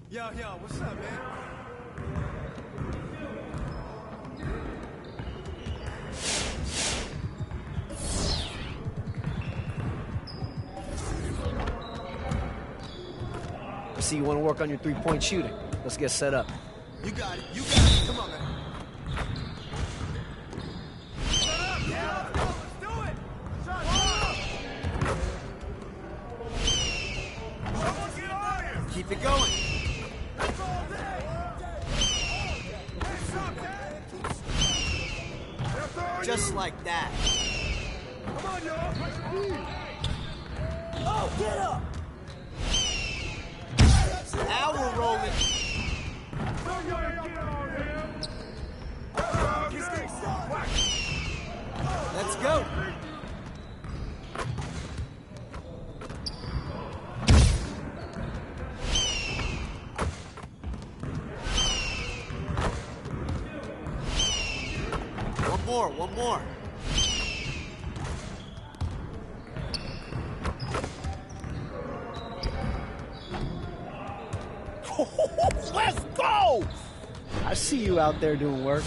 Yo, what's up, man? I see you want to work on your three-point shooting. Let's get set up. You got it. Come on, man. Yeah, let's do it. Keep it going. Just like that. Come on, y'all. Oh, get up. Now we're rolling. Let's go. One more. Let's go! I see you out there doing work.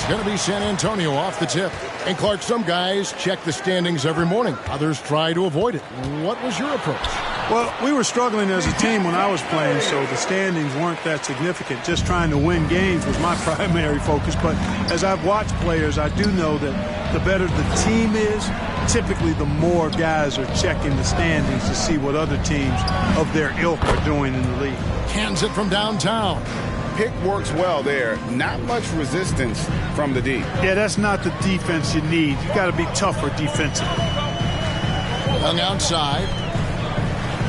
Going to be San Antonio off the tip. And Clark, some guys check the standings every morning. Others try to avoid it. What was your approach? Well, we were struggling as a team when I was playing, so the standings weren't that significant. Just trying to win games was my primary focus. But as I've watched players, I do know that the better the team is, typically the more guys are checking the standings to see what other teams of their ilk are doing in the league. Hands it from downtown. Pick works well there. Not much resistance from the D. Yeah, that's not the defense you need. You got to be tougher defensively. Hung outside.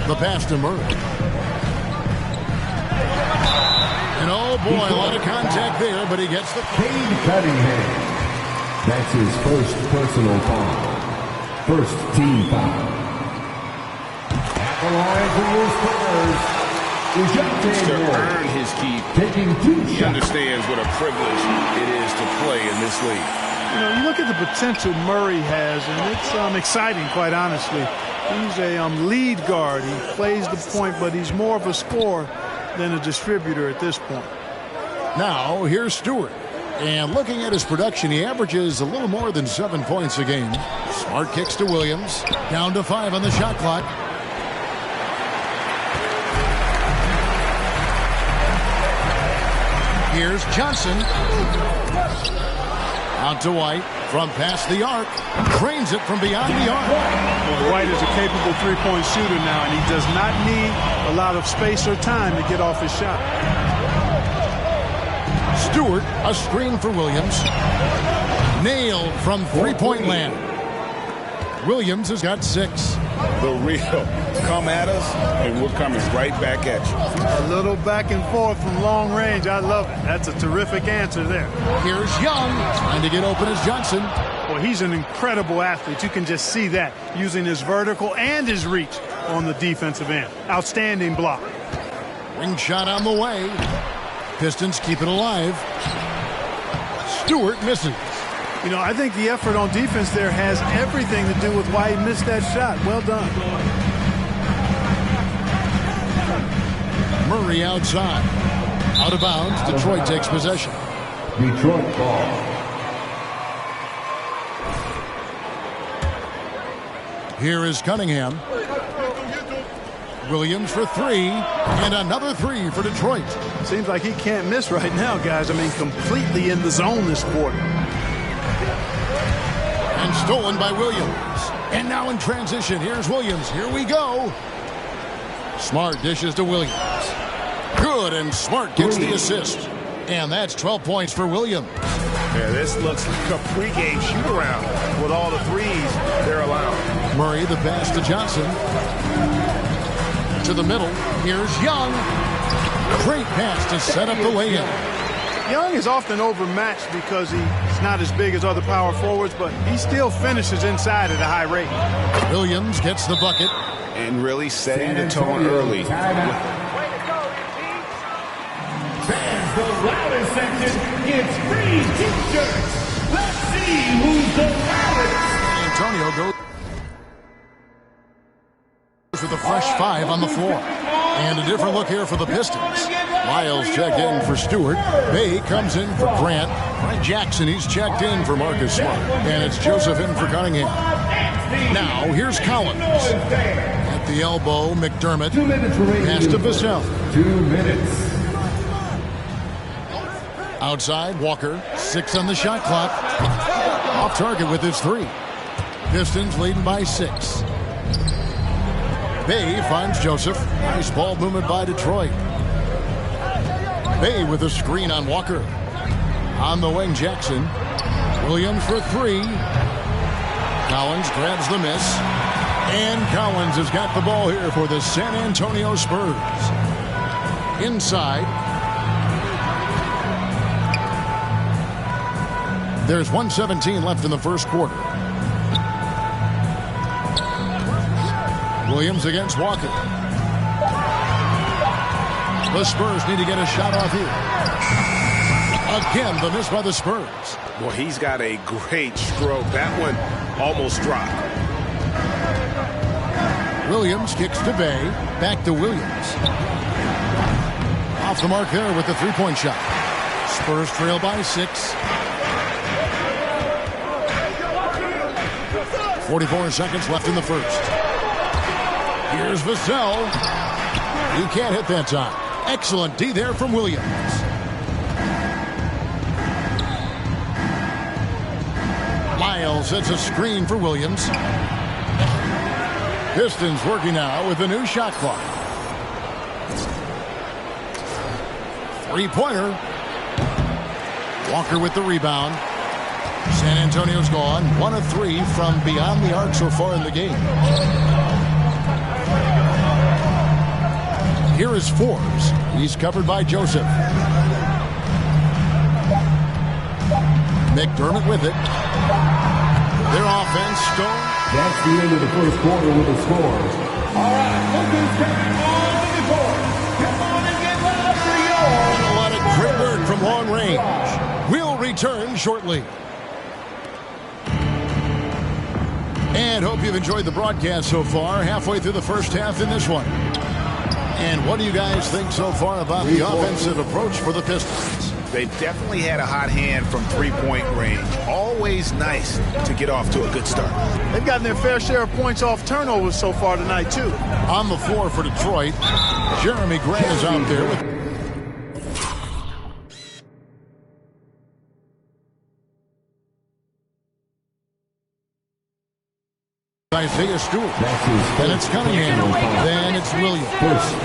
The pass to Murray. And oh boy, a lot of contact there, but he gets the Cade Cunningham. That's his first personal foul. First team foul. At the line for your Spurs. To earn his keep, he understands what a privilege it is to play in this league. You know, you look at the potential Murray has, and it's exciting, quite honestly. He's a lead guard. He plays the point, but he's more of a scorer than a distributor at this point. Now, here's Stewart. And looking at his production, he averages a little more than 7 points a game. Smart kicks to Williams. Down to 5 on the shot clock. Here's Johnson. Out to White from past the arc. Drains it from beyond the arc. Well, White is a capable three-point shooter now, and he does not need a lot of space or time to get off his shot. Stewart, a screen for Williams. Nailed from three-point land. Williams has got 6. The real come at us, and we're coming right back at you. A little back and forth from long range. I love it. That's a terrific answer there. Here's Young trying to get open as Johnson. Well, he's an incredible athlete. You can just see that using his vertical and his reach on the defensive end. Outstanding block. Ring shot on the way. Pistons keep it alive. Stewart misses. You know, I think the effort on defense there has everything to do with why he missed that shot. Well done. Murray outside. Out of bounds. Detroit takes possession. Detroit ball. Here is Cunningham. Williams for 3. And another 3 for Detroit. Seems like he can't miss right now, guys. I mean, completely in the zone this quarter. And stolen by Williams. And now in transition, here's Williams. Here we go. Smart dishes to Williams. Good and Smart gets the assist. And that's 12 points for Williams. Yeah, this looks like a pregame shoot-around with all the threes they're allowing. Murray, the pass to Johnson. To the middle. Here's Young. Great pass to set up the lay-in. Young is often overmatched because he's not as big as other power forwards, but he still finishes inside at a high rate. Williams gets the bucket. And really setting the tone early. Fans, the loudest section gets free t-shirts. Let's see who's the loudest. Antonio goes with a fresh 5 on the floor. And a different look here for the Pistons. Lyles checked in for Stewart. Bay comes in for Grant. Frank Jackson, he's checked in for Marcus Smart. And it's Joseph in for Cunningham. Now, here's Collins. At the elbow, McDermott. 2 minutes remaining. Pass to Vassell. 2 minutes. Outside, Walker. 6 on the shot clock. Off target with his 3. Pistons leading by 6. Bay finds Joseph. Nice ball movement by Detroit. Bay with a screen on Walker. On the wing, Jackson. Williams for 3. Collins grabs the miss. And Collins has got the ball here for the San Antonio Spurs. Inside. There's 1:17 left in the first quarter. Williams against Walker. The Spurs need to get a shot off here. Again, the miss by the Spurs. Well, he's got a great stroke. That one almost dropped. Williams kicks to Bay. Back to Williams. Off the mark there with the three-point shot. Spurs trail by 6. 44 seconds left in the first. Here's Vassell. He can't hit that time. Excellent D there from Williams. Lyles sets a screen for Williams. Pistons working now with a new shot clock. Three-pointer. Walker with the rebound. San Antonio's gone 1 of 3 from beyond the arc so far in the game. Here is Forbes. He's covered by Joseph. McDermott with it. Their offense stole. That's the end of the first quarter with the score. All right, look who's coming on the court. Come on and get loud for yours. A lot of great work from long range. We'll return shortly. And hope you've enjoyed the broadcast so far. Halfway through the first half in this one. And what do you guys think so far about the offensive approach for the Pistons? They've definitely had a hot hand from three-point range. Always nice to get off to a good start. They've gotten their fair share of points off turnovers so far tonight, too. On the floor for Detroit, Jeremy Grant is out there with Isaiah Stewart. Then it's Cunningham. Then it's Williams.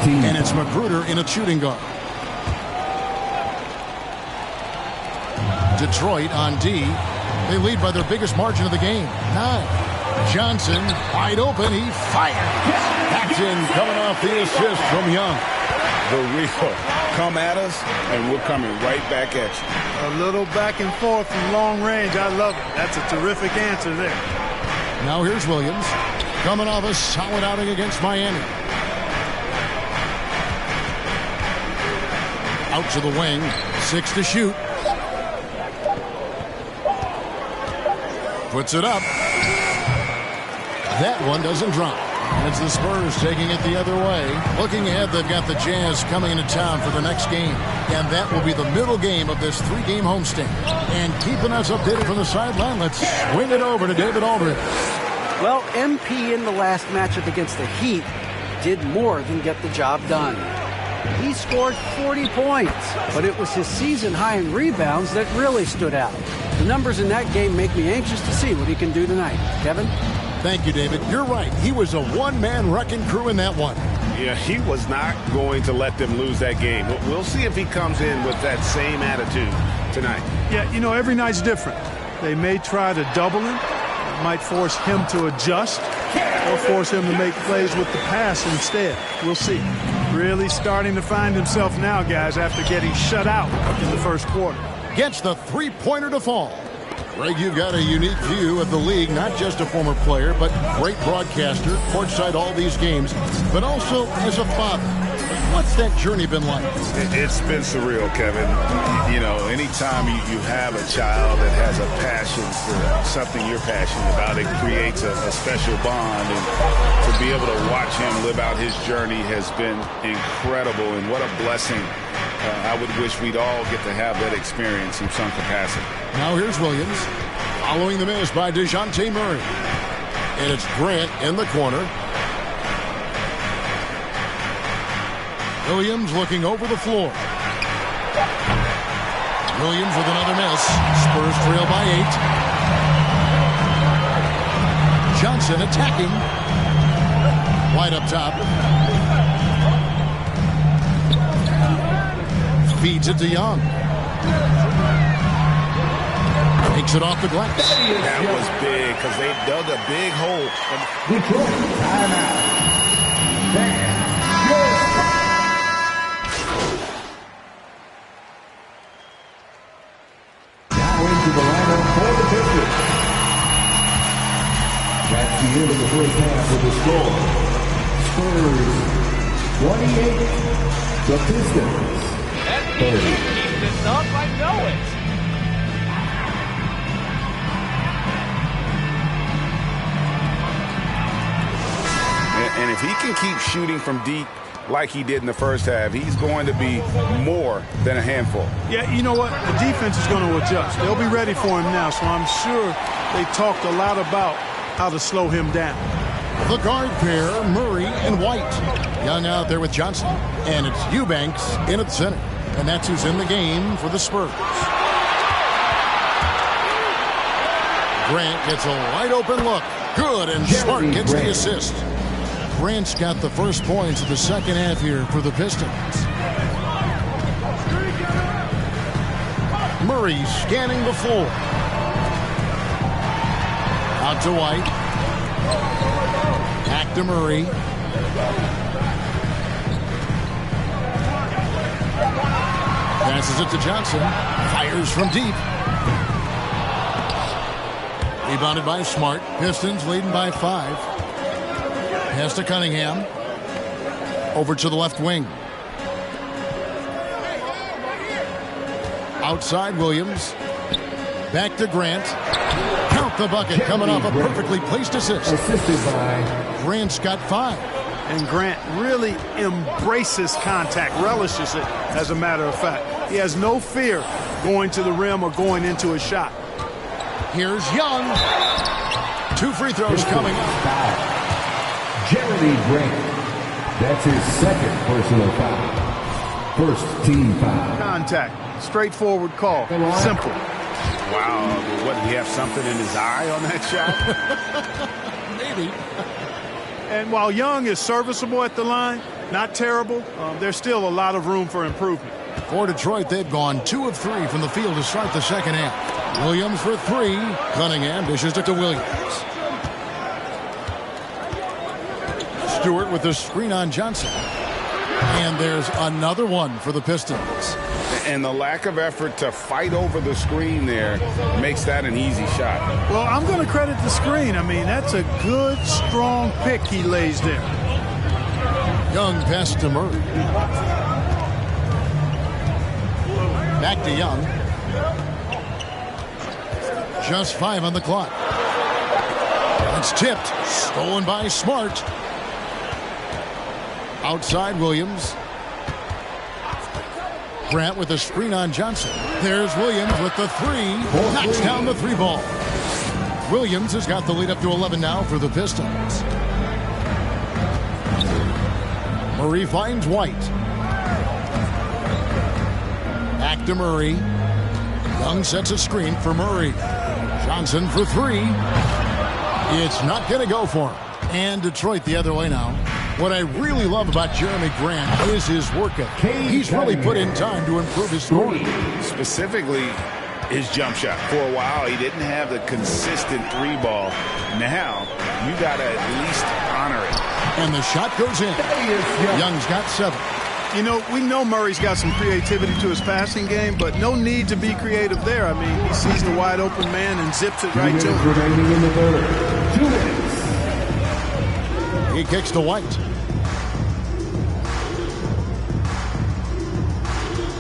And it's Magruder in a shooting guard. Detroit on D. They lead by their biggest margin of the game, 9. Johnson, wide open. He fires. Jackson coming off the assist from Young. The real come at us, and we're coming right back at you. A little back and forth from long range. I love it. That's a terrific answer there. Now here's Williams, coming off a solid outing against Miami. Out to the wing, 6 to shoot. Puts it up. That one doesn't drop. It's the Spurs taking it the other way. Looking ahead, they've got the Jazz coming into town for the next game. And that will be the middle game of this 3-game homestand. And keeping us updated from the sideline, let's swing it over to David Aldridge. Well, MP in the last matchup against the Heat did more than get the job done. He scored 40 points, but it was his season high in rebounds that really stood out. The numbers in that game make me anxious to see what he can do tonight. Kevin? Thank you, David. You're right. He was a one-man wrecking crew in that one. Yeah, he was not going to let them lose that game. We'll see if he comes in with that same attitude tonight. Yeah, you know, every night's different. They may try to double him. It might force him to adjust or force him to make plays with the pass instead. We'll see. Really starting to find himself now, guys, after getting shut out in the first quarter. Gets the three-pointer to fall. Greg, you've got a unique view of the league, not just a former player, but great broadcaster, courtside all these games, but also as a father. What's that journey been like? It's been surreal, Kevin. You know, anytime you have a child that has a passion for something you're passionate about, it creates a special bond. And to be able to watch him live out his journey has been incredible. And what a blessing. I would wish we'd all get to have that experience in some capacity. Now here's Williams, following the miss by DeJounte Murray. And it's Grant in the corner. Williams looking over the floor. Williams with another miss. Spurs trail by 8. Johnson attacking. White up top. Feeds it to Young. Takes it off the glass. That was big because they dug a big hole. Detroit, timeout. Now into the lineup for the Pistons. That's the end of the first half with the score. Spurs 28, the Pistons 30. Keep this up, I know it. And if he can keep shooting from deep like he did in the first half, he's going to be more than a handful. Yeah, you know what? The defense is going to adjust. They'll be ready for him now, so I'm sure they talked a lot about how to slow him down. The guard pair, Murray and White. Young out there with Johnson. And it's Eubanks in at the center. And that's who's in the game for the Spurs. Grant gets a wide open look. Good, and Smart gets the assist. Grant's got the first points of the second half here for the Pistons. Murray scanning the floor. Out to White. Back to Murray. Passes it to Johnson. Fires from deep. Rebounded by Smart. Pistons leading by 5. Pass to Cunningham. Over to the left wing. Outside Williams. Back to Grant. Count the bucket coming off a perfectly placed assist. Assisted by Grant's got 5. And Grant really embraces contact, relishes it, as a matter of fact. He has no fear going to the rim or going into a shot. Here's Young. 2 free throws coming up. Jeremy Grant. That's his second personal foul. First team foul. Contact. Straightforward call. Simple. Wow. What, did he have something in his eye on that shot? Maybe. And while Young is serviceable at the line, not terrible, there's still a lot of room for improvement. For Detroit, they've gone 2 of 3 from the field to start the second half. Williams for 3. Cunningham dishes it to Williams. Stewart with the screen on Johnson. And there's another one for the Pistons. And the lack of effort to fight over the screen there makes that an easy shot. Well, I'm going to credit the screen. I mean, that's a good, strong pick he lays there. Young pass to Murray. Back to Young. Just 5 on the clock. It's tipped. Stolen by Smart. Outside Williams. Grant with a screen on Johnson. There's Williams with the 3. Knocks down the 3 ball. Williams has got the lead up to 11 now for the Pistons. Murray finds White. Back to Murray. Young sets a screen for Murray. Johnson for 3. It's not going to go for him. And Detroit the other way now. What I really love about Jeremy Grant is his work ethic. He's really put in time to improve his scoring. Specifically, his jump shot. For a while, he didn't have the consistent three ball. Now, you got to at least honor it. And the shot goes in. Young's got 7. You know, we know Murray's got some creativity to his passing game, but no need to be creative there. I mean, he sees the wide open man and zips it right to him. Remaining in the third. 2 minutes. He kicks to White.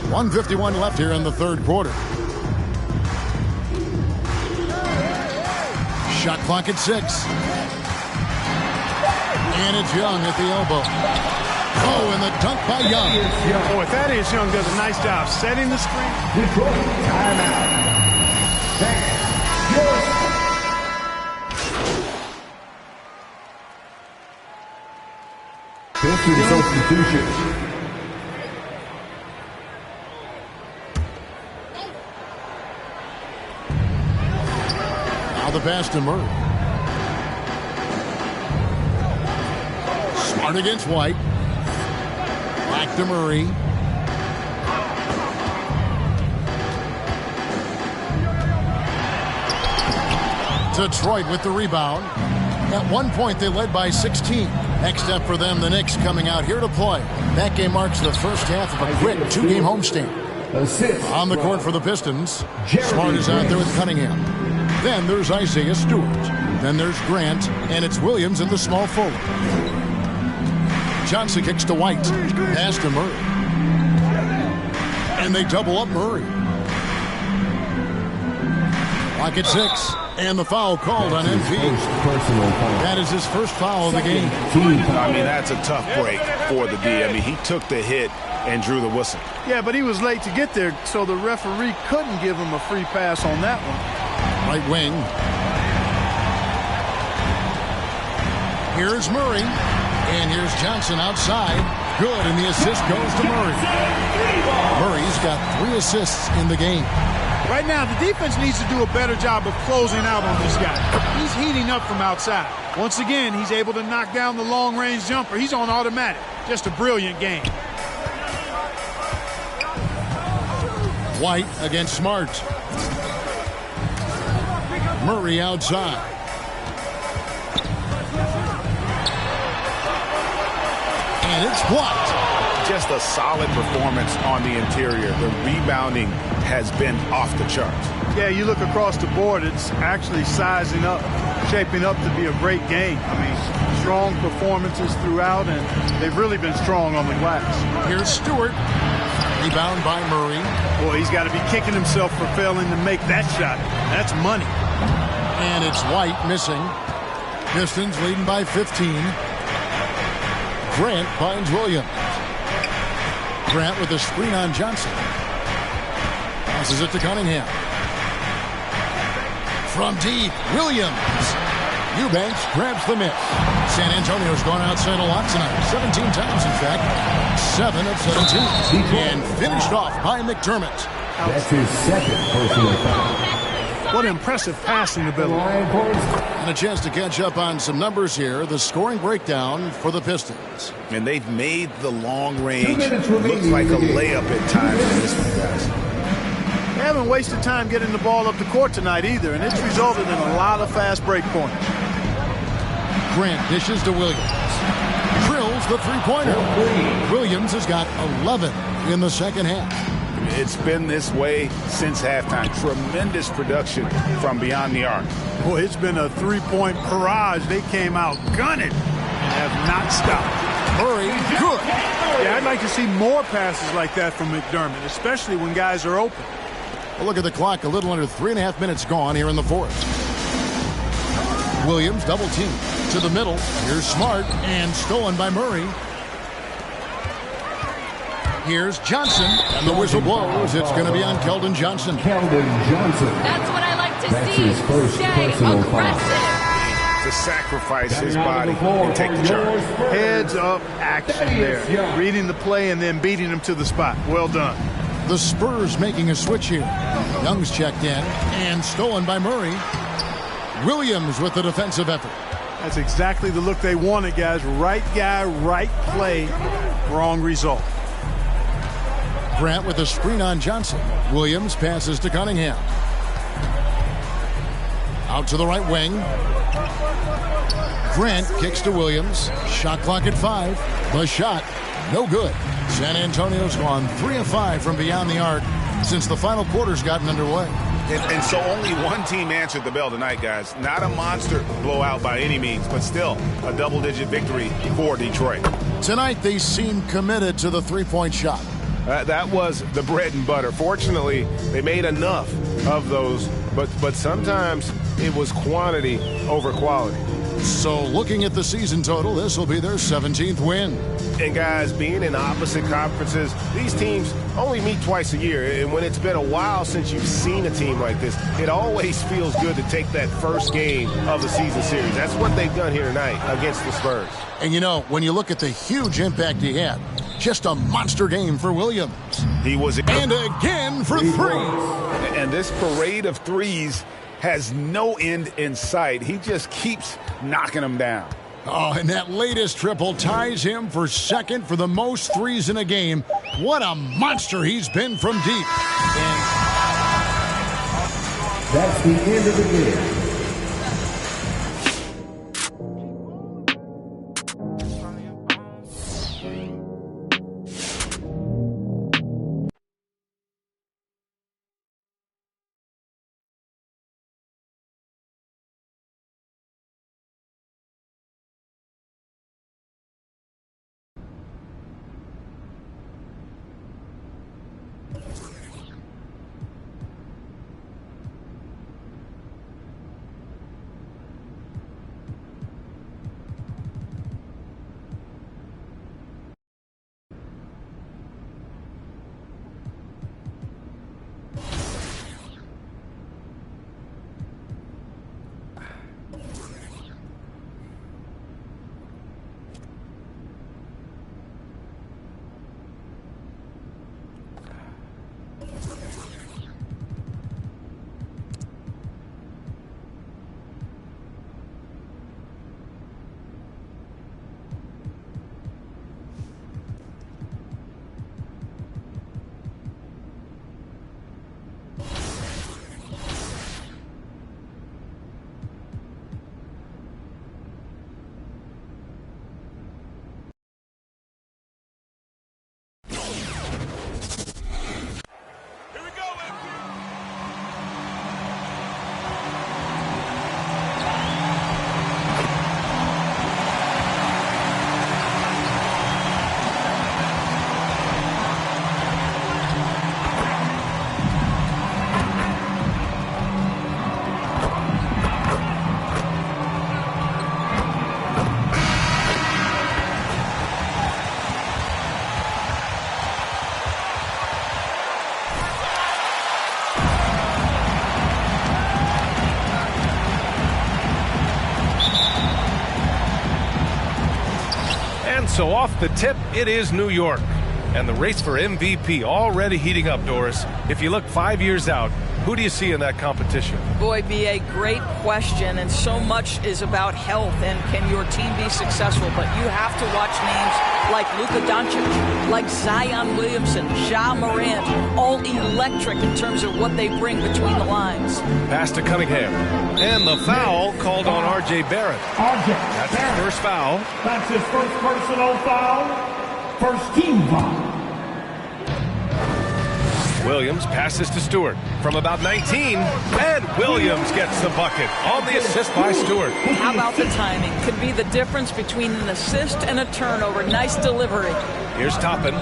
1:51 left here in the third quarter. Shot clock at 6. And it's Young at the elbow. Oh, and the dunk by Young. Boy, Thaddeus Young does a nice job setting the screen. Detroit, timeout. Pistons substitution. Now the pass to Murray. Smart against White. Back to Murray. Detroit with the rebound. At one point, they led by 16. Next step for them, the Knicks coming out here to play. That game marks the first half of a quick 2-game homestand. On the court for the Pistons, Smart is out there with Cunningham. Then there's Isaiah Stewart. Then there's Grant, and it's Williams in the small forward. Johnson kicks to White. Pass to Murray. And they double up Murray. Clock at 6. And the foul called on MP. That is his first foul of the game. I mean, that's a tough break for the D. I mean, he took the hit and drew the whistle. Yeah, but he was late to get there, so the referee couldn't give him a free pass on that one. Right wing. Here's Murray. And here's Johnson outside. Good, and the assist goes to Murray. Murray's got 3 assists in the game. Right now, the defense needs to do a better job of closing out on this guy. He's heating up from outside. Once again, he's able to knock down the long-range jumper. He's on automatic. Just a brilliant game. White against Smart. Murray outside. And it's blocked. Just a solid performance on the interior. The rebounding has been off the charts. Yeah, you look across the board, it's actually sizing up, shaping up to be a great game. I mean, strong performances throughout, and they've really been strong on the glass. Here's Stewart. Rebound by Murray. Boy, he's got to be kicking himself for failing to make that shot. That's money. And it's White missing. Pistons leading by 15. Grant finds Williams. Grant with a screen on Johnson. Passes it to Cunningham. From deep, Williams. Eubanks grabs the miss. San Antonio's gone outside a lot tonight. 17 times, in fact. 7 of 17. And finished off by McDermott. That's his second personal foul. What impressive passing ability. And a chance to catch up on some numbers here. The scoring breakdown for the Pistons. And they've made the long range look like a layup at times in this one, guys. They haven't wasted time getting the ball up the court tonight either, and it's resulted in a lot of fast break points. Grant dishes to Williams. Drills the three-pointer. Williams has got 11 in the second half. It's been this way since halftime. Tremendous production from beyond the arc. Boy, it's been a three-point barrage. They came out gunning and have not stopped. Murray, good. Yeah, I'd like to see more passes like that from McDermott, especially when guys are open. Well, look at the clock. A little under 3.5 minutes gone here in the fourth. Williams double team to the middle. Here's Smart, and stolen by Murray. Here's Johnson, and the whistle blows. It's going to be on Keldon Johnson. Keldon Johnson. That's what I like to That's see. his first Stay personal foul. aggressive. To sacrifice his body and take the charge. Heads up action there. Reading the play and then beating him to the spot. Well done. The Spurs making a switch here. Young's checked in, and stolen by Murray. Williams with the defensive effort. That's exactly the look they wanted, guys. Right guy, right play, wrong result. Grant with a screen on Johnson. Williams passes to Cunningham. Out to the right wing. Grant kicks to Williams. Shot clock at 5. The shot, no good. San Antonio's gone 3 of 5 from beyond the arc since the final quarter's gotten underway. And so only one team answered the bell tonight, guys. Not a monster blowout by any means, but still a double-digit victory for Detroit. Tonight, they seem committed to the three-point shot. That was the bread and butter. Fortunately, they made enough of those, but sometimes it was quantity over quality. So looking at the season total, this will be their 17th win. And guys, being in opposite conferences, these teams only meet twice a year. And when it's been a while since you've seen a team like this, it always feels good to take that first game of the season series. That's what they've done here tonight against the Spurs. And you know, when you look at the huge impact he had, just a monster game for Williams. He was... And again for 3. And this parade of threes has no end in sight. He just keeps knocking them down. Oh, and that latest triple ties him for second for the most threes in a game. What a monster he's been from deep. And that's the end of the game. So off the tip, it is New York. And the race for MVP already heating up, Doris. If you look 5 years out, who do you see in that competition? Boy, B.A., great question. And so much is about health and can your team be successful. But you have to watch names like Luka Doncic, like Zion Williamson, Ja Morant, all electric in terms of what they bring between the lines. Pass to Cunningham. And the foul called on R.J. Barrett. That's his first foul. That's his first personal foul. First team foul. Williams passes to Stewart from about 19, and Williams gets the bucket on the assist by Stewart. How about the timing? Could be the difference between an assist and a turnover. Nice delivery. Here's Toppin.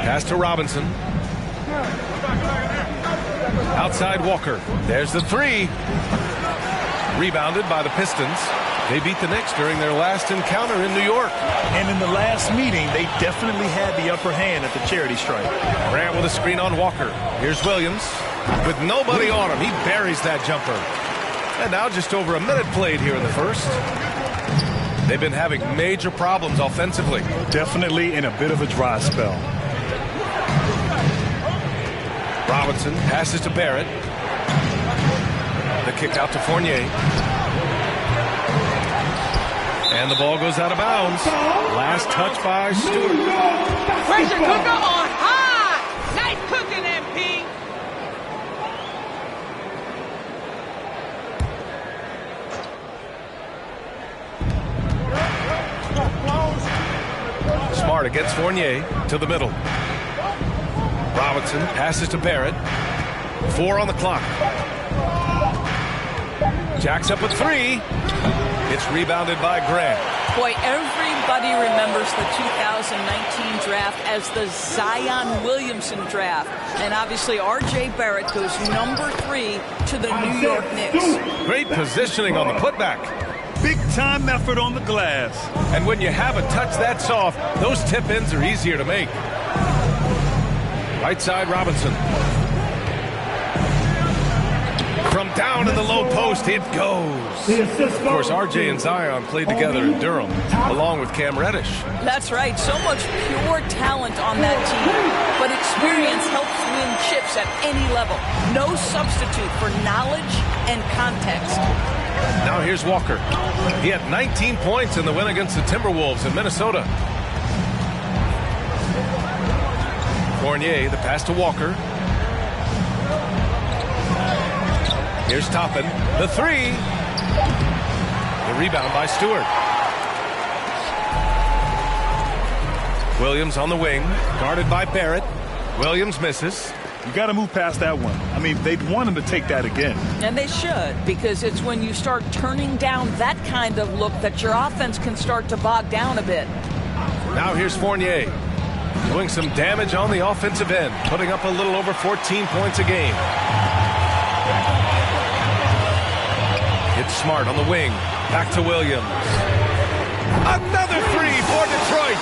Pass to Robinson. Outside Walker. There's the three. Rebounded by the Pistons. They beat the Knicks during their last encounter in New York. And in the last meeting, they definitely had the upper hand at the charity stripe. Grant with a screen on Walker. Here's Williams. With nobody on him, he buries that jumper. And now just over a minute played here in the first. They've been having major problems offensively. Definitely in a bit of a dry spell. Robinson passes to Barrett. The kick out to Fournier. And the ball goes out of bounds. Last touch by Stewart. Pressure cooker on high. Nice cooking, MP. Smart against Fournier to the middle. Robinson passes to Barrett. 4 on the clock. Jacks up with 3. It's rebounded by Grant. Boy, everybody remembers the 2019 draft as the Zion Williamson draft. And obviously, R.J. Barrett goes number 3 to the New York Knicks. Great positioning on the putback. Big time effort on the glass. And when you have a touch that soft, those tip-ins are easier to make. Right side, Robinson. From down in the low post, it goes. Of course, R.J. and Zion played together in Durham, along with Cam Reddish. That's right. So much pure talent on that team. But experience helps win chips at any level. No substitute for knowledge and context. Now here's Walker. He had 19 points in the win against the Timberwolves in Minnesota. Fournier, the pass to Walker. Here's Toppin. The 3. The rebound by Stewart. Williams on the wing, guarded by Barrett. Williams misses. You got to move past that one. I mean, they'd want him to take that again. And they should, because it's when you start turning down that kind of look that your offense can start to bog down a bit. Now here's Fournier, doing some damage on the offensive end, putting up a little over 14 points a game. It's Smart on the wing. Back to Williams. Another 3 for Detroit.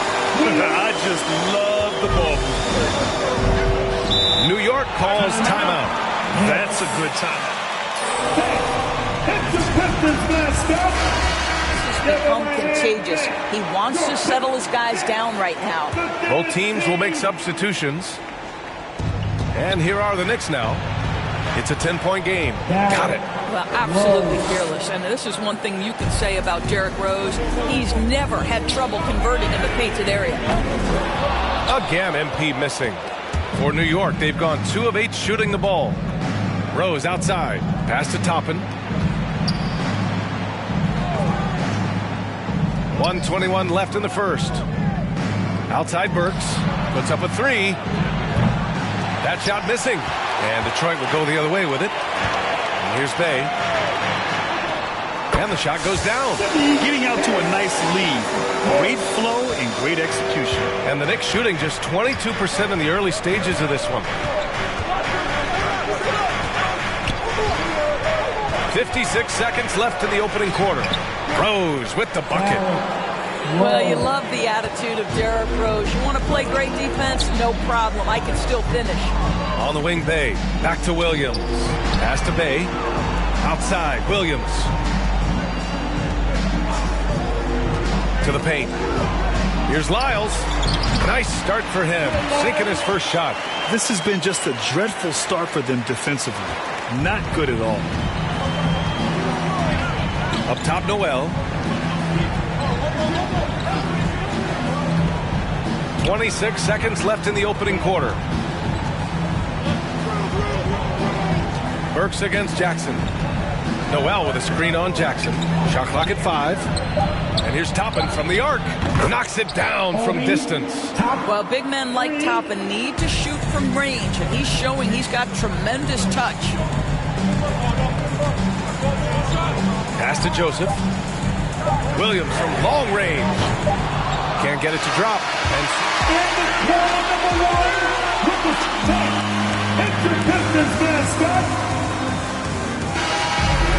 I just love the ball. New York calls timeout. That's a good timeout. This has become contagious. He wants to settle his guys down right now. Both teams will make substitutions. And here are the Knicks now. It's a 10-point game. Got it. Well, absolutely fearless. And this is one thing you can say about Derrick Rose. He's never had trouble converting in the painted area. Again, MP missing. For New York, they've gone 2 of 8 shooting the ball. Rose outside. Pass to Toppin. 1:21 left in the first. Outside Burks. Puts up a 3. That shot missing. And Detroit will go the other way with it. And here's Bay. And the shot goes down. Getting out to a nice lead. Great flow and great execution. And the Knicks shooting just 22% in the early stages of this one. 56 seconds left in the opening quarter. Rose with the bucket. Well, you love the attitude of Derrick Rose. You want to play great defense? No problem. I can still finish. On the wing, Bay. Back to Williams. Pass to Bay. Outside, Williams. To the paint. Here's Lyles. Nice start for him. Sinking his first shot. This has been just a dreadful start for them defensively. Not good at all. Up top, Noel. 26 seconds left in the opening quarter. Burks against Jackson. Noel with a screen on Jackson. Shot clock at 5. And here's Toppin from the arc. Knocks it down from distance. Well, big men like Toppin need to shoot from range, and he's showing he's got tremendous touch. Pass to Joseph. Williams from long range. Can't get it to drop. And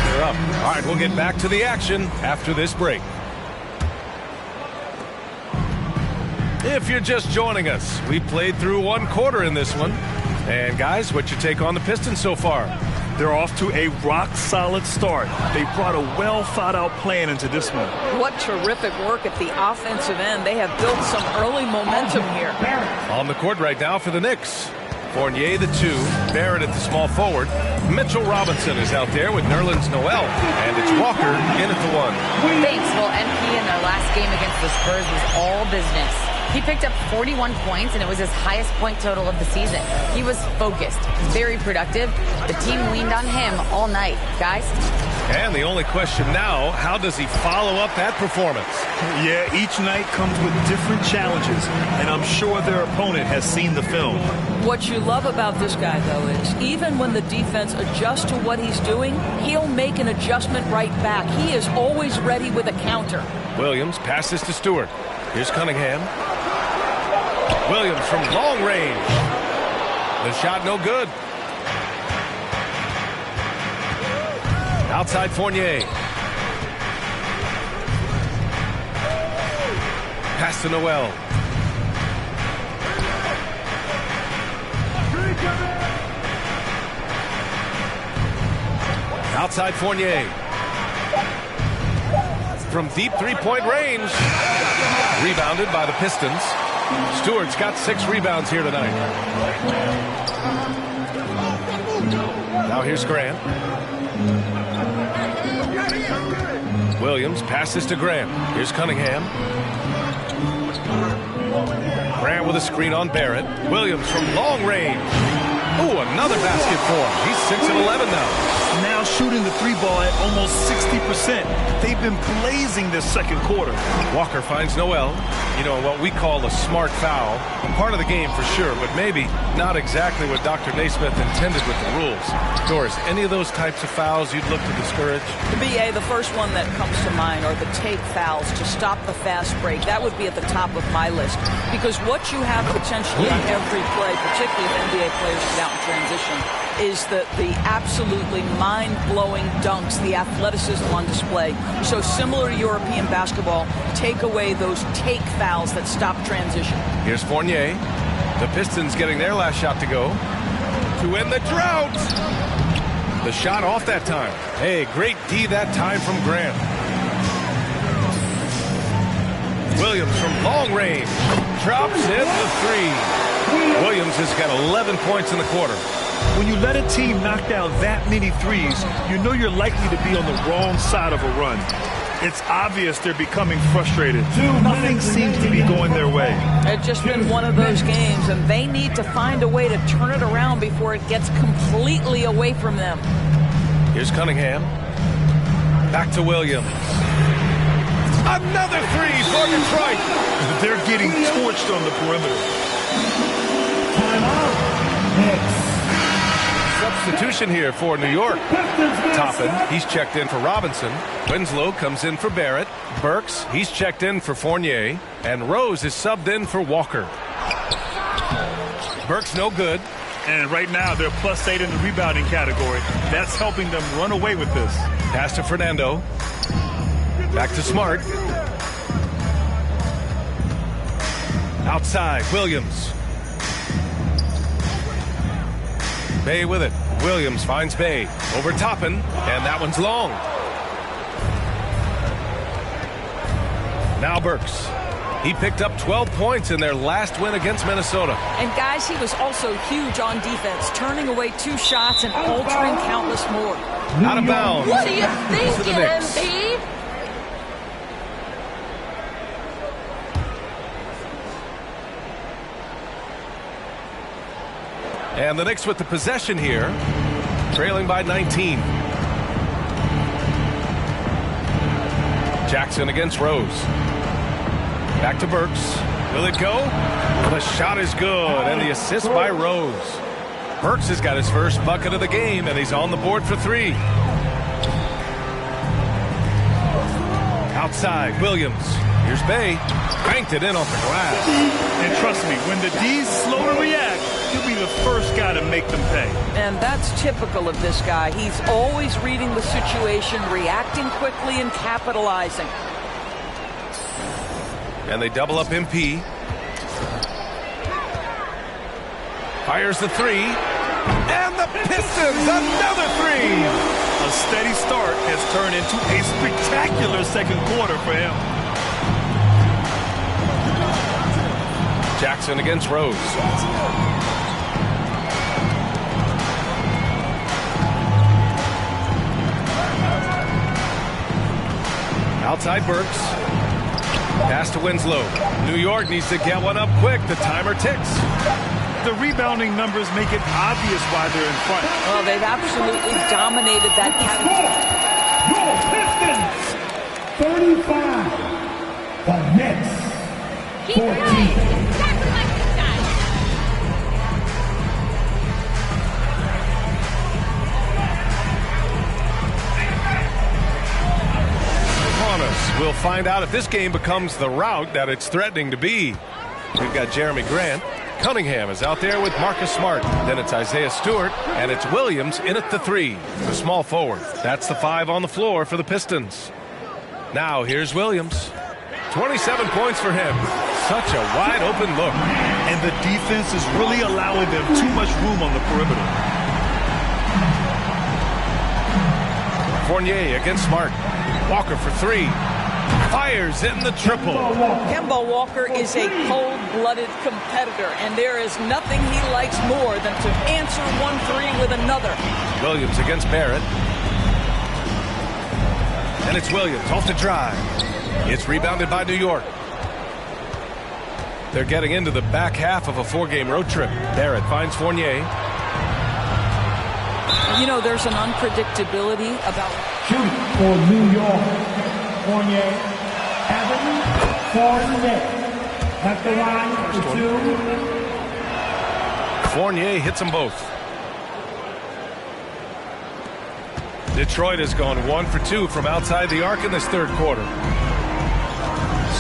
they're up. All right, we'll get back to the action after this break. If you're just joining us, we played through 1 quarter in this one. And guys, what's your take on the Pistons so far? They're off to a rock-solid start. They brought a well-thought-out plan into this one. What terrific work at the offensive end. They have built some early momentum here. On the court right now for the Knicks. Fournier the 2, Barrett at the small forward. Mitchell Robinson is out there with Nerlens Noel, and it's Walker in at the 1. Thanks. Well, MP in their last game against the Spurs was all business. He picked up 41 points, and it was his highest point total of the season. He was focused, very productive. The team leaned on him all night. Guys? And the only question now, how does he follow up that performance? Yeah, each night comes with different challenges, and I'm sure their opponent has seen the film. What you love about this guy, though, is even when the defense adjusts to what he's doing, he'll make an adjustment right back. He is always ready with a counter. Williams passes to Stewart. Here's Cunningham. Williams from long range. The shot no good. Outside Fournier. Pass to Noel. Outside Fournier. From deep three-point range. Rebounded by the Pistons. Stewart's got 6 rebounds here tonight. Now here's Grant. Williams passes to Grant. Here's Cunningham. Grant with a screen on Barrett. Williams from long range. Ooh, another basket for him. He's 6 of 11 now. Now shooting the 3-ball at almost 60%. They've been blazing this second quarter. Walker finds Noel. You know, what we call a smart foul. Part of the game for sure, but maybe not exactly what Dr. Naismith intended with the rules. Doris, any of those types of fouls you'd look to discourage? The BA, the first one that comes to mind are the take fouls to stop the fast break. That would be at the top of my list. Because what you have potentially on every play, particularly if NBA players get out in transition, is the absolutely mind-blowing dunks, the athleticism on display. So similar to European basketball, take away those take fouls that stop transition. Here's Fournier. The Pistons getting their last shot to go to end the drought. The shot off that time. Hey, great D that time from Grant. Williams from long range drops in the 3. Williams has got 11 points in the quarter. When you let a team knock down that many threes, you know you're likely to be on the wrong side of a run. It's obvious they're becoming frustrated. Nothing seems to be going their way. It's just been one of those games, and they need to find a way to turn it around before it gets completely away from them. Here's Cunningham. Back to Williams. Another 3 for Detroit. They're getting torched on the perimeter. Substitution here for New York. Toppin, he's checked in for Robinson. Winslow comes in for Barrett. Burks, he's checked in for Fournier. And Rose is subbed in for Walker. Burks no good. And right now they're +8 in the rebounding category. That's helping them run away with this. Pass to Fernando. Back to Smart. Outside, Williams. Bay with it. Williams finds Bay. Over Toppin, and that one's long. Now Burks. He picked up 12 points in their last win against Minnesota. And guys, he was also huge on defense, turning away 2 shots and altering countless more. Out of bounds. What are you thinking, MP? And the Knicks with the possession here, trailing by 19. Jackson against Rose. Back to Burks. Will it go? The shot is good, and the assist by Rose. Burks has got his first bucket of the game, and he's on the board for 3. Outside, Williams. Here's Bay. Banked it in off the glass. And trust me, when the D's slow to react, he'll be the first guy to make them pay. And that's typical of this guy. He's always reading the situation, reacting quickly, and capitalizing. And they double up MP. Fires the 3. And the Pistons, another 3. A steady start has turned into a spectacular second quarter for him. Jackson against Rose. Outside Burks. Pass to Winslow. New York needs to get one up quick. The timer ticks. The rebounding numbers make it obvious why they're in front. Well, they've absolutely dominated that category. Your Pistons, 35. The Nets, 14. We'll find out if this game becomes the rout that it's threatening to be. We've got Jeremy Grant. Cunningham is out there with Marcus Smart. Then it's Isaiah Stewart, and it's Williams in at the 3, the small forward. That's the 5 on the floor for the Pistons. Now here's Williams. 27 points for him. Such a wide open look. And the defense is really allowing them too much room on the perimeter. Fournier against Smart. Walker for 3. Fires in the triple. Kemba Walker is a cold-blooded competitor, and there is nothing he likes more than to answer 1-3 with another. Williams against Barrett. And it's Williams off the drive. It's rebounded by New York. They're getting into the back half of a 4-game road trip. Barrett finds Fournier. You know, there's an unpredictability about... Shoot for New York. Fournier, Evans, Fournier. At the line for 2. Fournier hits them both. Detroit has gone 1 for 2 from outside the arc in this third quarter.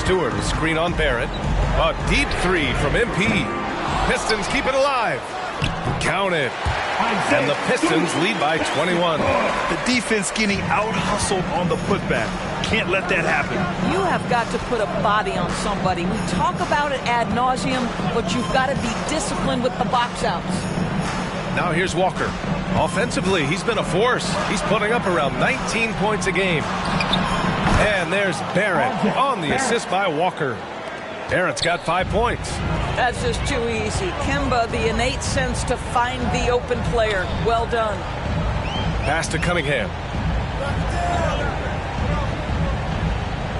Stewart, a screen on Barrett. A deep 3 from MP. Pistons keep it alive. Count it. And the Pistons lead by 21. The defense getting out-hustled on the putback. Can't let that happen. You have got to put a body on somebody. We talk about it ad nauseum, but you've got to be disciplined with the box outs. Now here's Walker. Offensively, he's been a force. He's putting up around 19 points a game. And there's Barrett on the assist by Walker. Barrett's got 5 points. That's just too easy. Kemba, the innate sense to find the open player. Well done. Pass to Cunningham.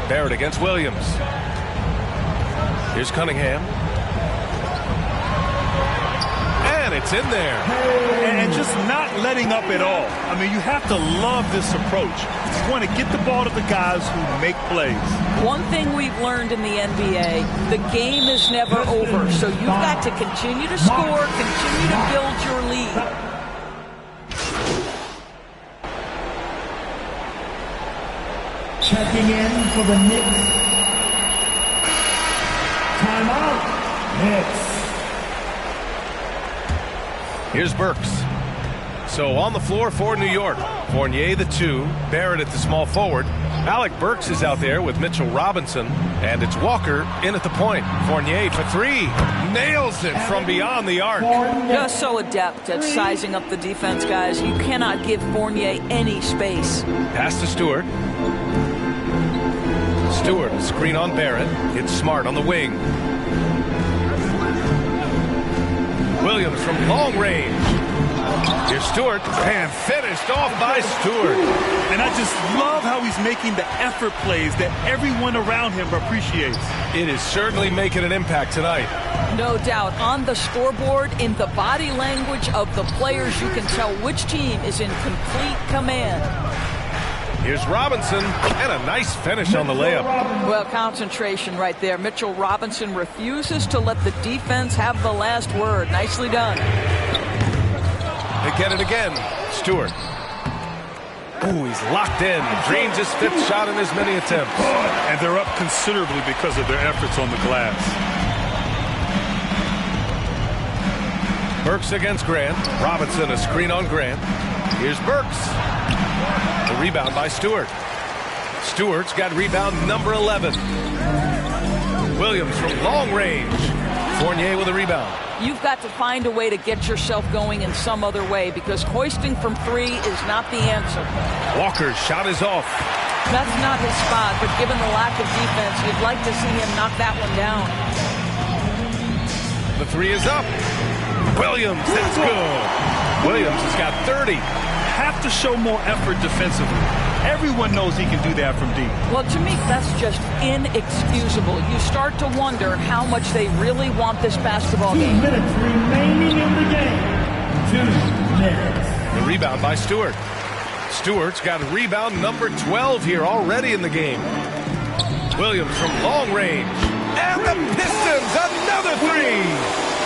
Barrett against Williams. Here's Cunningham. And it's in there. And just not letting up at all. I mean, you have to love this approach. You want to get the ball to the guys who make plays. One thing we've learned in the NBA, the game is never over. So you've got to continue to score, continue to build your lead. Checking in for the Knicks. Timeout. Knicks. Here's Burks. So on the floor for New York. Fournier the 2, Barrett at the small forward. Alec Burks is out there with Mitchell Robinson. And it's Walker in at the point. Fournier for 3. Nails it from beyond the arc. Just so adept at sizing up the defense, guys. You cannot give Fournier any space. Pass to Stewart. Stewart, screen on Barrett. It's Smart on the wing. Williams from long range. Here's Stewart, and finished off by Stewart. And I just love how he's making the effort plays that everyone around him appreciates. It is certainly making an impact tonight. No doubt. On the scoreboard, in the body language of the players, you can tell which team is in complete command. Here's Robinson, and a nice finish on the layup. Well, concentration right there. Mitchell Robinson refuses to let the defense have the last word. Nicely done. They get it again. Stewart. Ooh, he's locked in. Drains his 5th shot in as many attempts. And they're up considerably because of their efforts on the glass. Burks against Grant. Robinson, a screen on Grant. Here's Burks. The rebound by Stewart. Stewart's got rebound number 11. Williams from long range. Fournier with a rebound. You've got to find a way to get yourself going in some other way, because hoisting from 3 is not the answer. Walker's shot is off. That's not his spot, but given the lack of defense, you'd like to see him knock that one down. The 3 is up. Williams, that's good. Williams has got 30. Have to show more effort defensively. Everyone knows he can do that from deep. Well, to me, that's just inexcusable. You start to wonder how much they really want this basketball game. 2 minutes remaining in the game. 2 minutes. The rebound by Stewart. Stewart's got rebound number 12 here already in the game. Williams from long range. And the Pistons, another three.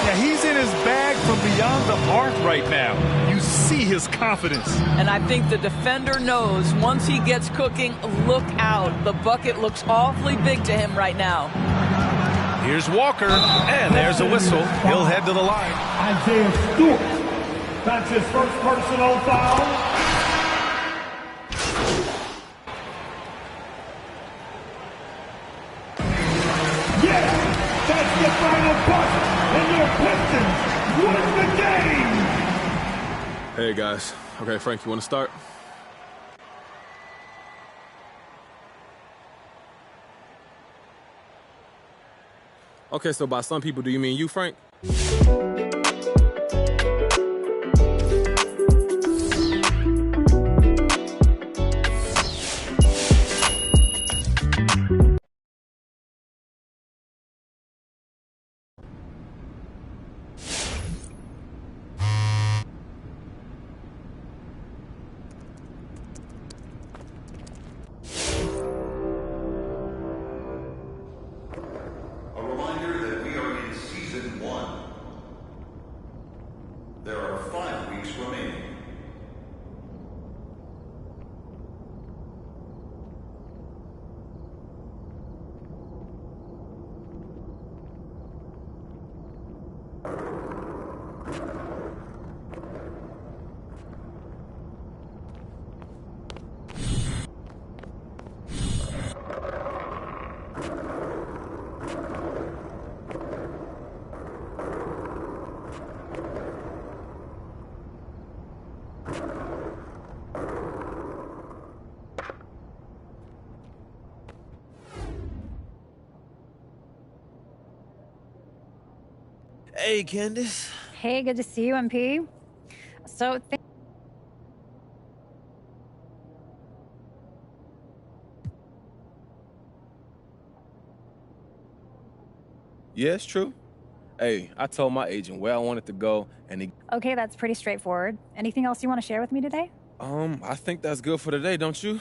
Yeah, he's in his bag from beyond the arc right now. You see his confidence. And I think the defender knows once he gets cooking, look out. The bucket looks awfully big to him right now. Here's Walker, and there's a whistle. He'll head to the line. Isaiah Stewart. That's his first personal foul. That's the final buzzer, and your Pistons win the game! Hey, guys. Okay, Frank, you want to start? Okay, so by some people, do you mean you, Frank? Hey, Candace. Hey, good to see you, MP. So, Yeah, it's true. Hey, I told my agent where I wanted to go, and he... Okay, that's pretty straightforward. Anything else you want to share with me today? I think that's good for today, don't you?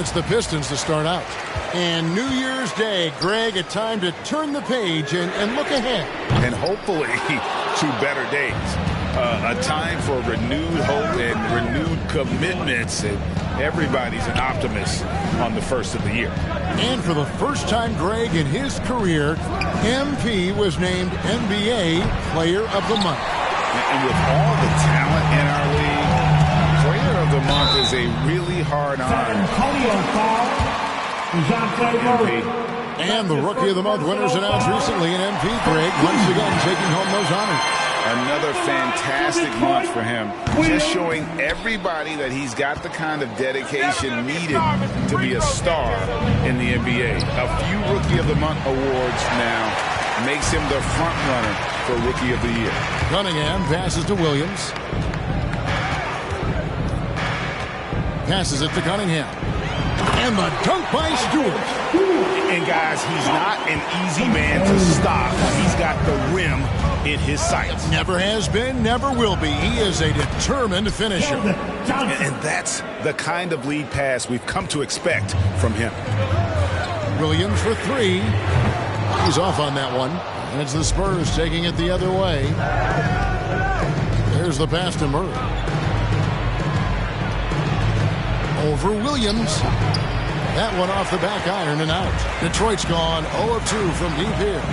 it's the Pistons to start out. And New Year's Day, Greg, a time to turn the page and look ahead. And hopefully to better days. A time for renewed hope and renewed commitments. And everybody's an optimist on the first of the year. And for the first time, Greg, in his career, MP was named NBA Player of the Month. And with all the talent in our league, Player of the Month is a really hard honor. And the Rookie of the Month winners announced recently in MP, Greg, once again taking home those honors. Another fantastic month for him. Just showing everybody that he's got the kind of dedication needed to be a star in the NBA. A few Rookie of the Month awards now makes him the front runner for Rookie of the Year. Cunningham passes to Williams. Passes it to Cunningham. And the dunk by Stewart. And guys, he's not an easy man to stop. He's got the rim in his sights. Never has been, never will be. He is a determined finisher. And that's the kind of lead pass we've come to expect from him. Williams for three. He's off on that one. And it's the Spurs taking it the other way. There's the pass to Murray. Over Williams. That one off the back iron and out. Detroit's gone 0 of 2 from deep here.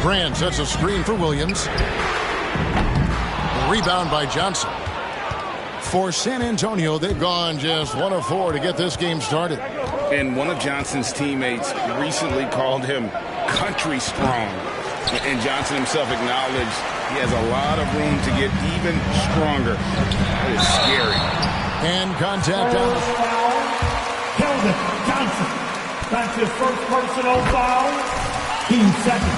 Grant sets a screen for Williams. Rebound by Johnson. For San Antonio, they've gone just 1 of 4 to get this game started. And one of Johnson's teammates recently called him country strong. And Johnson himself acknowledged he has a lot of room to get even stronger. That is scary. And contact out. Keldon Johnson. That's his first personal foul. Team second.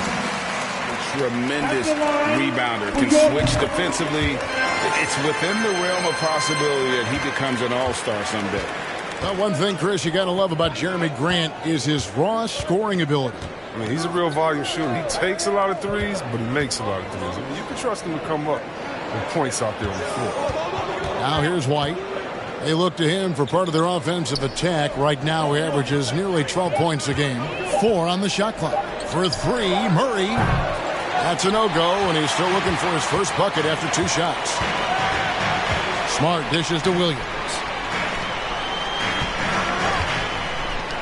Tremendous rebounder. Can switch defensively. It's within the realm of possibility that he becomes an all-star someday. Well, one thing, Chris, you got to love about Jeremy Grant is his raw scoring ability. I mean, he's a real volume shooter. He takes a lot of threes, but he makes a lot of threes. I mean, you can trust him to come up with points out there on the floor. Now here's White. They look to him for part of their offensive attack. Right now he averages nearly 12 points a game. 4 on the shot clock. For 3, Murray. That's a no-go, and he's still looking for his first bucket after 2 shots. Smart dishes to Williams.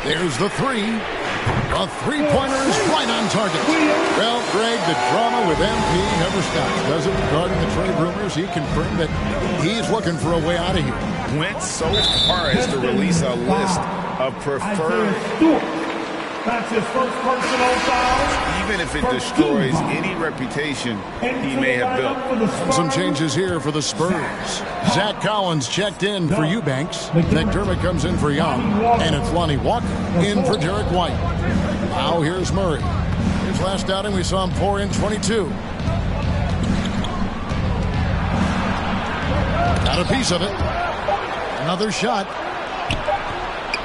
There's the 3. A three-pointer is right on target. Well, Greg, the drama with MP never stops, does it? Regarding the trade rumors, he confirmed that he's looking for a way out of here. Went so far as to release a list of preferred. That's his first personal foul. Even if it destroys any reputation he may have built. Some changes here for the Spurs. Zach Collins checked in for Eubanks. McDermott comes in for Young. And it's Lonnie Walker in for Derek White. Now here's Murray. His last outing, we saw him pour in 22. Got a piece of it. Another shot.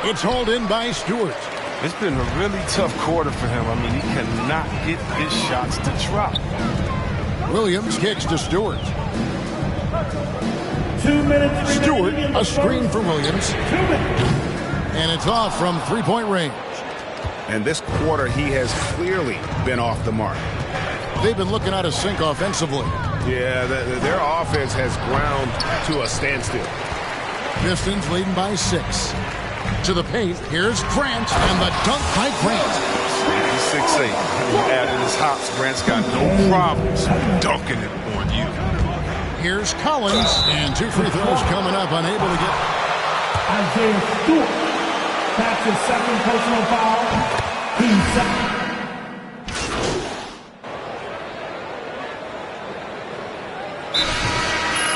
It's hauled in by Stewart. It's been a really tough quarter for him. I mean, he cannot get his shots to drop. Williams kicks to Stewart. 2 minutes. Stewart, a screen for Williams. 2 minutes. And it's off from three-point range. And this quarter, he has clearly been off the mark. They've been looking out of sync offensively. Yeah, their offense has ground to a standstill. Pistons leading by 6. To the paint, here's Grant, and the dunk by Grant. He's 6'8". Added his hops. Grant's got no problems dunking it on you. Here's Collins, and 2 free throws coming up, unable to get. Isaiah Stewart. That's his second personal foul. Team second.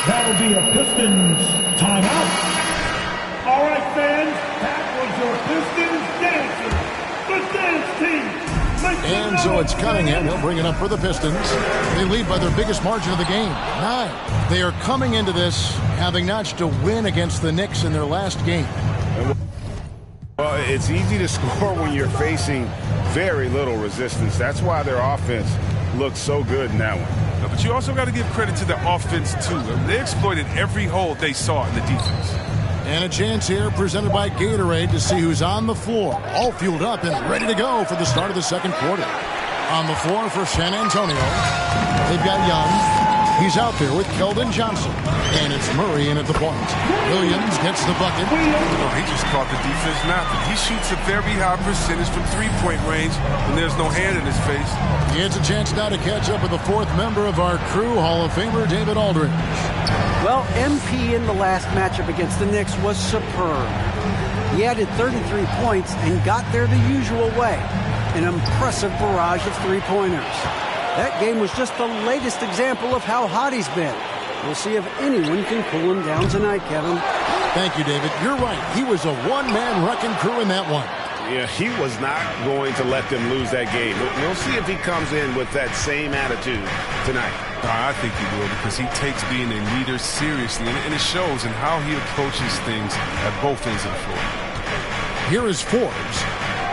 That'll be a Pistons timeout. All right, fans, that was your Pistons dancing. The dance team. And so it's Cunningham. He'll bring it up for the Pistons. They lead by their biggest margin of the game, 9. They are coming into this having notched a win against the Knicks in their last game. Well, it's easy to score when you're facing very little resistance. That's why their offense looked so good in that one. But you also got to give credit to the offense, too. They exploited every hole they saw in the defense. And a chance here presented by Gatorade to see who's on the floor. All fueled up and ready to go for the start of the second quarter. On the floor for San Antonio, they've got Young. He's out there with Keldon Johnson. And it's Murray in at the point. Williams gets the bucket. Oh, he just caught the defense napping. He shoots a very high percentage from three-point range, and there's no hand in his face. He has a chance now to catch up with the fourth member of our crew, Hall of Famer David Aldridge. Well, MP in the last matchup against the Knicks was superb. He added 33 points and got there the usual way. An impressive barrage of three-pointers. That game was just the latest example of how hot he's been. We'll see if anyone can cool him down tonight, Kevin. Thank you, David. You're right. He was a one-man wrecking crew in that one. Yeah, he was not going to let them lose that game. We'll see if he comes in with that same attitude tonight. I think he will, because he takes being a leader seriously, and it shows in how he approaches things at both ends of the floor. Here is Forbes.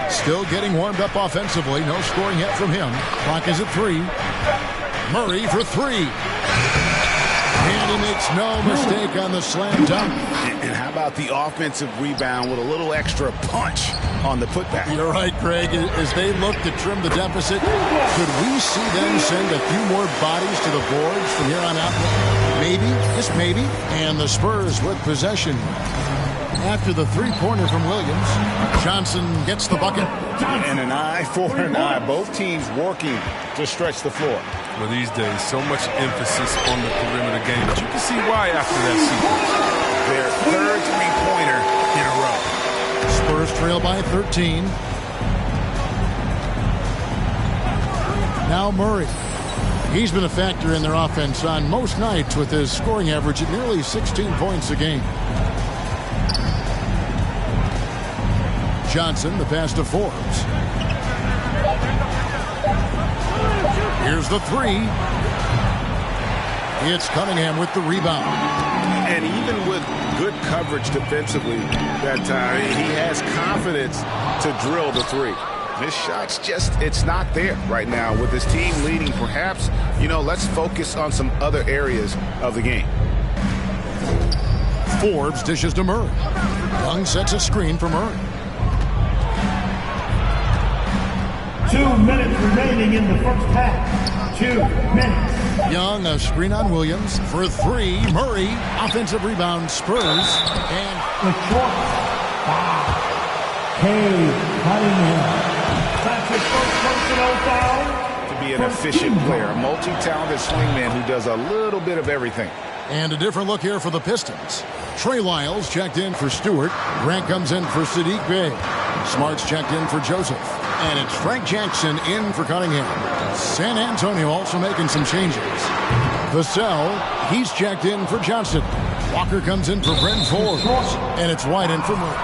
Still getting warmed up offensively. No scoring yet from him. Clock is at 3. Murray for 3. And he makes no mistake on the slam dunk. And how about the offensive rebound with a little extra punch on the putback? You're right, Greg. As they look to trim the deficit, could we see them send a few more bodies to the boards from here on out? Maybe, just maybe. And the Spurs with possession. After the three-pointer from Williams, Johnson gets the bucket. And an eye for an eye. Both teams working to stretch the floor. Well, these days, so much emphasis on the perimeter game, but you can see why after that sequence. Their third three-pointer in a row. Spurs trail by 13. Now Murray. He's been a factor in their offense on most nights with his scoring average at nearly 16 points a game. Johnson, the pass to Forbes. Here's the 3. It's Cunningham with the rebound. And even with good coverage defensively that time, he has confidence to drill the 3. This shot's just, it's not there right now. With his team leading, perhaps, let's focus on some other areas of the game. Forbes dishes to Murray. Young sets a screen for Murray. 2 minutes remaining in the first half. 2 minutes. Young, a screen on Williams for 3. Murray, offensive rebound, Spurs, and the short. Cunningham. That's his first personal foul. To be an efficient player, a multi-talented swingman who does a little bit of everything. And a different look here for the Pistons. Trey Lyles checked in for Stewart. Grant comes in for Sadiq Bey. Smart's checked in for Joseph. And it's Frank Jackson in for Cunningham. San Antonio also making some changes. Vassell, he's checked in for Johnson. Walker comes in for Bryn Forbes. And it's White in for Murray.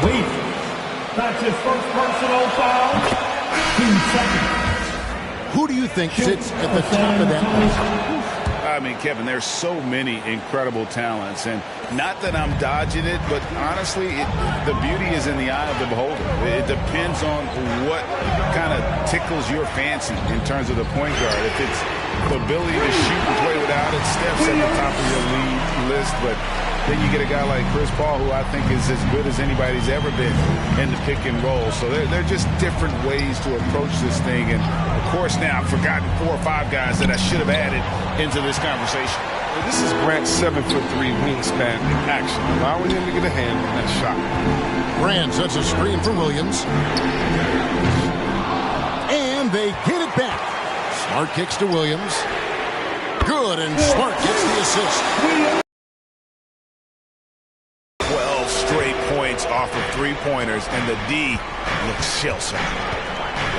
Wait. That's his first personal foul. 2 seconds. Who do you think sits at the top of that list? I mean, Kevin, there's so many incredible talents, and not that I'm dodging it, but honestly, the beauty is in the eye of the beholder. It depends on what kind of tickles your fancy in terms of the point guard. If it's the ability to shoot and play without it, Steph's at the top of your league list, but then you get a guy like Chris Paul, who I think is as good as anybody's ever been in the pick and roll. So they're just different ways to approach this thing. And, of course, now I've forgotten 4 or 5 guys that I should have added into this conversation. Well, this is Grant's 7'3" wingspan in action, allowing him to get a hand on that shot. Grant sets a screen for Williams. And they get it back. Smart kicks to Williams. Good, and Smart gets the assist. 12 straight points off of three-pointers, and the D looks shell-shocked.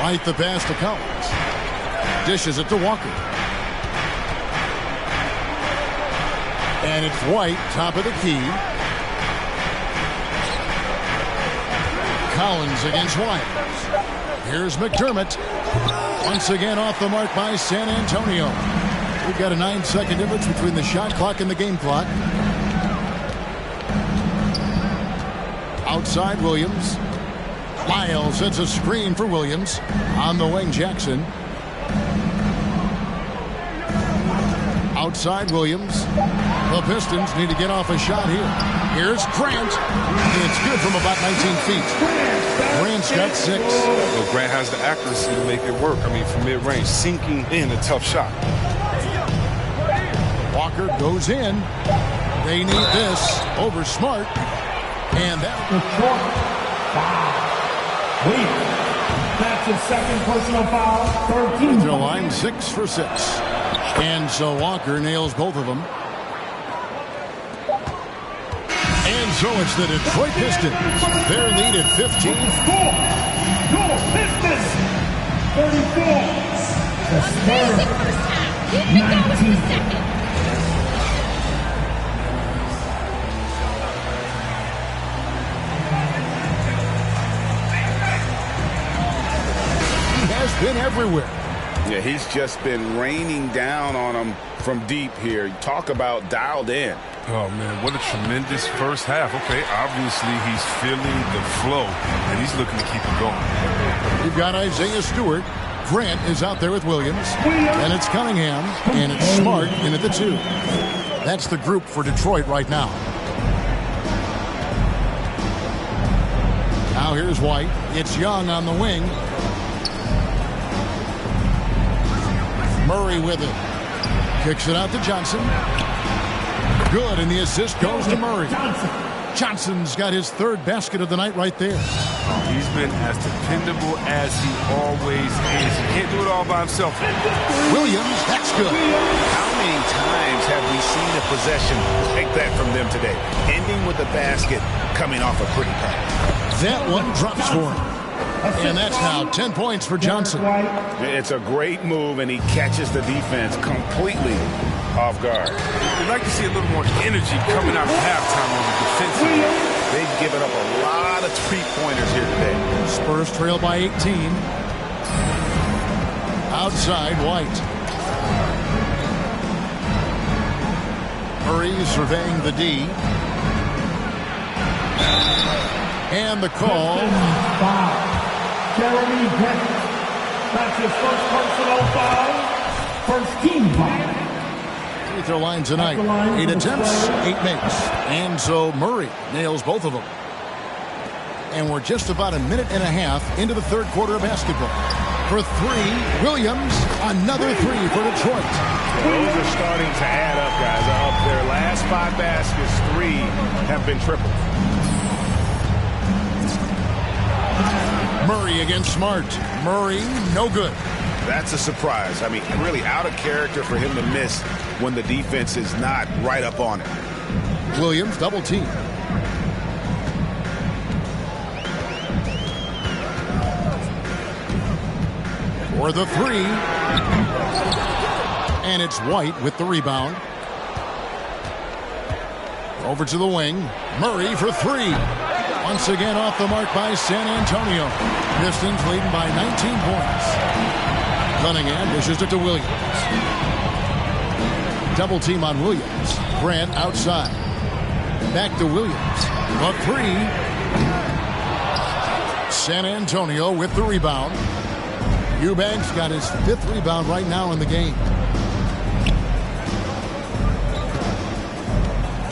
White the pass to Collins. Dishes it to Walker. And it's White, top of the key. Collins against White. Here's McDermott. Once again off the mark by San Antonio. We've got a 9-second difference between the shot clock and the game clock. Outside Williams. Lyles sets a screen for Williams. On the wing, Jackson. Outside Williams. The Pistons need to get off a shot here. Here's Grant. It's good from about 19 feet. Grant's got 6. Well, Grant has the accuracy to make it work. I mean, from mid-range, sinking in a tough shot. Walker goes in. They need this over Smart. And that... That's his second personal foul. 13. The line 6 for 6. And so Walker nails both of them. And so it's the Detroit Pistons. Their lead at 15. Go Pistons! 34. The Spurs. 19. Has been everywhere. Yeah, he's just been raining down on them from deep here. Talk about dialed in. Oh, man, what a tremendous first half. Okay, obviously he's feeling the flow, and he's looking to keep it going. You've got Isaiah Stewart. Grant is out there with Williams. And it's Cunningham. And it's Smart in at the 2. That's the group for Detroit right now. Now here's White. It's Young on the wing. Murray with it. Kicks it out to Johnson. Good, and the assist goes to Murray. Johnson's got his 3rd basket of the night right there. He's been as dependable as he always is. He can't do it all by himself. Williams, that's good. How many times have we seen a possession like that from them today? Ending with a basket, coming off a pretty pass. That one drops for him. And that's now 10 points for Johnson. It's a great move, and he catches the defense completely off guard. We'd like to see a little more energy coming out of halftime on the defensive. They've given up a lot of three-pointers here today. Spurs trail by 18. Outside, White. Murray surveying the D. And the call. Jeremy Grant. That's his first personal foul. First team foul. Free throw line tonight. 8 attempts, 8 makes. And so Murray nails both of them. And we're just about a minute and a half into the 3rd quarter of basketball. For 3, Williams, another 3 for Detroit. Those are starting to add up, guys. Of their last 5 baskets, 3 have been tripled. Murray against Smart. Murray, no good. That's a surprise. I mean, really out of character for him to miss when the defense is not right up on it. Williams double team. For the 3. And it's White with the rebound. Over to the wing. Murray for 3. Once again off the mark by San Antonio. Pistons leading by 19 points. Cunningham dishes it to Williams. Double team on Williams. Grant outside. Back to Williams. A 3. San Antonio with the rebound. Eubanks got his 5th rebound right now in the game.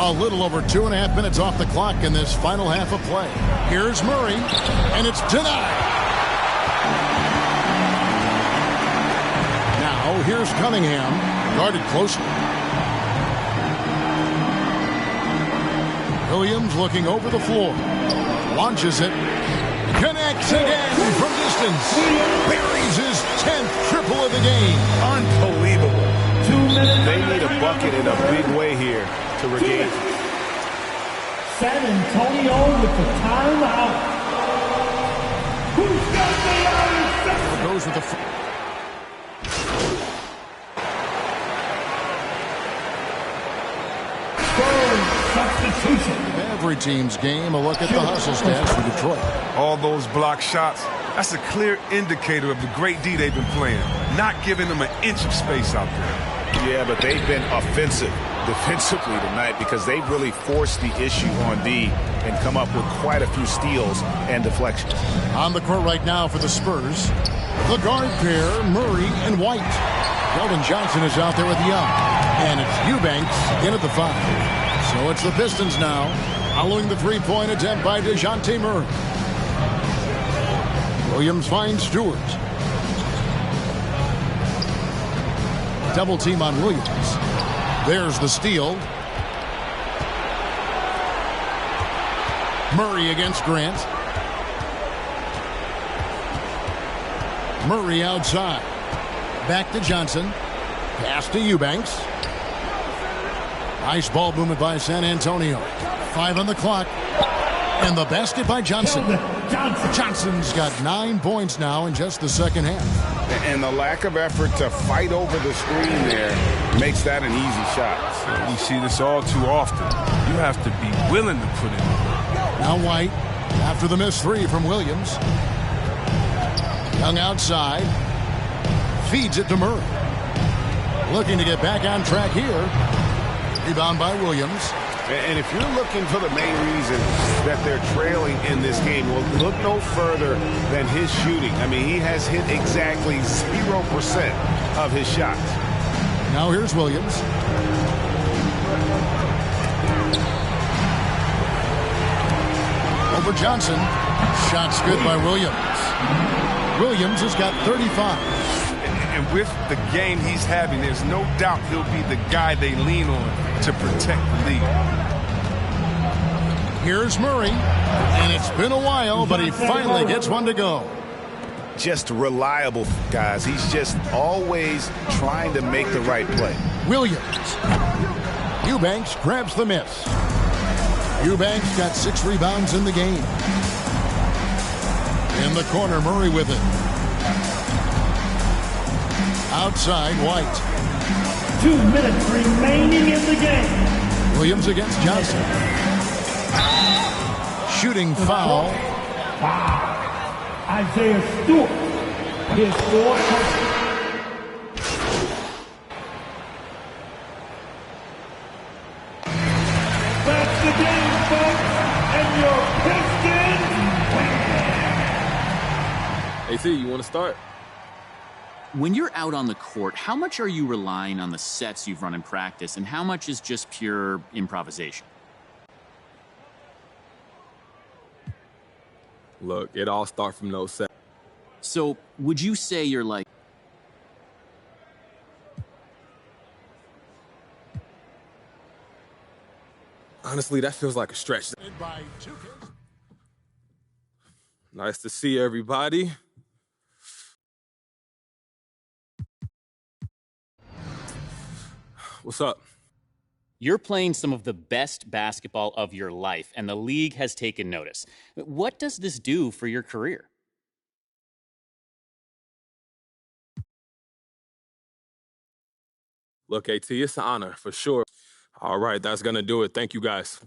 A little over 2.5 minutes off the clock in this final half of play. Here's Murray, and it's denied. Now here's Cunningham, guarded closely. Williams looking over the floor. Launches it. Connects again from distance. Buries his 10th triple of the game. Unbelievable. 2 minutes. They need a bucket in a big way here to regain. San Antonio with the timeout. Who's got the out? Goes with the... Substitution. Every team's game, a look at the hustle stats for Detroit. All those block shots, that's a clear indicator of the great D they've been playing. Not giving them an inch of space out there. Yeah, but they've been offensive defensively tonight because they've really forced the issue on D and come up with quite a few steals and deflections. On the court right now for the Spurs, The guard pair, Murray and White. Keldon Johnson is out there with Young. And it's Eubanks in at the 5. So it's the Pistons now, following the three-point attempt by DeJounte Murray. Williams finds Stewart. Double team on Williams. There's the steal. Murray against Grant. Murray outside. Back to Johnson. Pass to Eubanks. Nice ball movement by San Antonio. 5 on the clock. And the basket by Johnson. Johnson's got 9 points now in just the second half. And the lack of effort to fight over the screen there makes that an easy shot. You see this all too often. You have to be willing to put it in. Now White, after the missed 3 from Williams. Young outside. Feeds it to Murray. Looking to get back on track here. Rebound by Williams. And if you're looking for the main reason that they're trailing in this game, well, look no further than his shooting. I mean, he has hit exactly 0% of his shots. Now here's Williams. Over Johnson. Shots good by Williams. Williams has got 35. And with the game he's having, there's no doubt he'll be the guy they lean on to protect the lead. Here's Murray. And it's been a while, but he finally gets one to go. Just reliable, guys. He's just always trying to make the right play. Williams. Eubanks grabs the miss. Eubanks got 6 rebounds in the game. In the corner, Murray with it. Outside, White. 2 minutes remaining in the game. Williams against Johnson. Shooting foul. Isaiah Stewart. His 4th. That's the game, folks. And your Pistons win. AT, you want to start? When you're out on the court, how much are you relying on the sets you've run in practice, and how much is just pure improvisation? Look, it all starts from those sets. So, would you say you're like... Honestly, that feels like a stretch. Nice to see everybody. What's up? You're playing some of the best basketball of your life, and the league has taken notice. What does this do for your career? Look, AT, it's an honor, for sure. All right, that's going to do it. Thank you, guys.